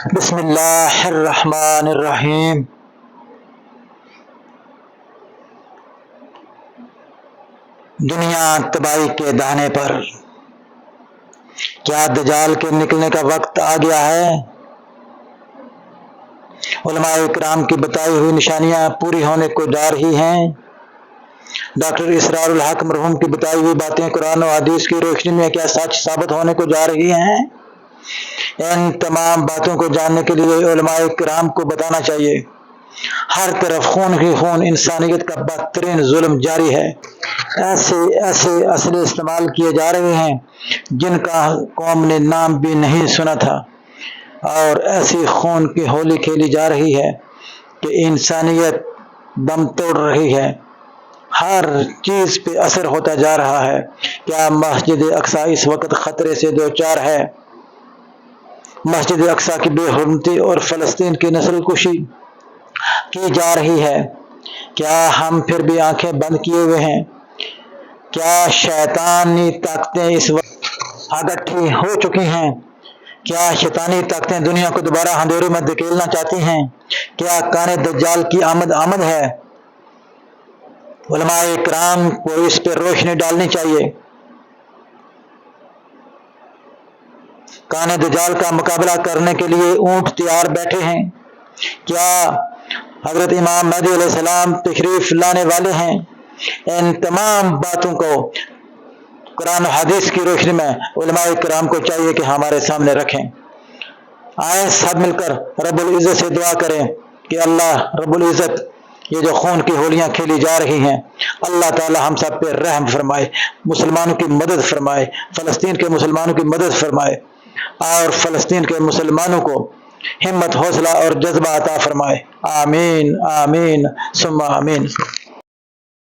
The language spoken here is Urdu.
بسم اللہ الرحمن الرحیم۔ دنیا تباہی کے دہانے پر، کیا دجال کے نکلنے کا وقت آ گیا ہے؟ علماء اکرام کی بتائی ہوئی نشانیاں پوری ہونے کو جا رہی ہیں۔ ڈاکٹر اسرار الحق مرحوم کی بتائی ہوئی باتیں قرآن و حدیث کی روشنی میں کیا سچ ثابت ہونے کو جا رہی ہیں؟ ان تمام باتوں کو جاننے کے لیے علماء کرام کو بتانا چاہیے۔ ہر طرف خون ہی خون، انسانیت کا بدترین ظلم جاری ہے۔ ایسے اسلحے استعمال کیے جا رہے ہیں جن کا قوم نے نام بھی نہیں سنا تھا، اور ایسی خون کی ہولی کھیلی جا رہی ہے کہ انسانیت دم توڑ رہی ہے۔ ہر چیز پہ اثر ہوتا جا رہا ہے۔ کیا مسجد اقصی اس وقت خطرے سے دوچار ہے؟ مسجد اقصی کی بے حرمتی اور فلسطین کی نسل کشی کی جا رہی ہے۔ کیا ہم پھر بھی آنکھیں بند کیے ہوئے ہیں؟ کیا شیطانی طاقتیں اس وقت اکٹھی ہو چکی ہیں؟ کیا شیطانی طاقتیں دنیا کو دوبارہ اندھیروں میں دھکیلنا چاہتی ہیں؟ کیا کان دجال کی آمد ہے؟ علماء کرام کو اس پہ روشنی ڈالنی چاہیے۔ کان دجال کا مقابلہ کرنے کے لیے اونٹ تیار بیٹھے ہیں۔ کیا حضرت امام مہدی علیہ السلام تشریف لانے والے ہیں؟ ان تمام باتوں کو قرآن و حدیث کی روشنی میں علماء کرام کو چاہیے کہ ہمارے سامنے رکھیں۔ آئیں سب مل کر رب العزت سے دعا کریں کہ اللہ رب العزت یہ جو خون کی ہولیاں کھیلی جا رہی ہیں، اللہ تعالی ہم سب پہ رحم فرمائے، مسلمانوں کی مدد فرمائے، فلسطین کے مسلمانوں کی مدد فرمائے، اور فلسطین کے مسلمانوں کو ہمت، حوصلہ اور جذبہ عطا فرمائے۔ آمین آمین ثم آمین۔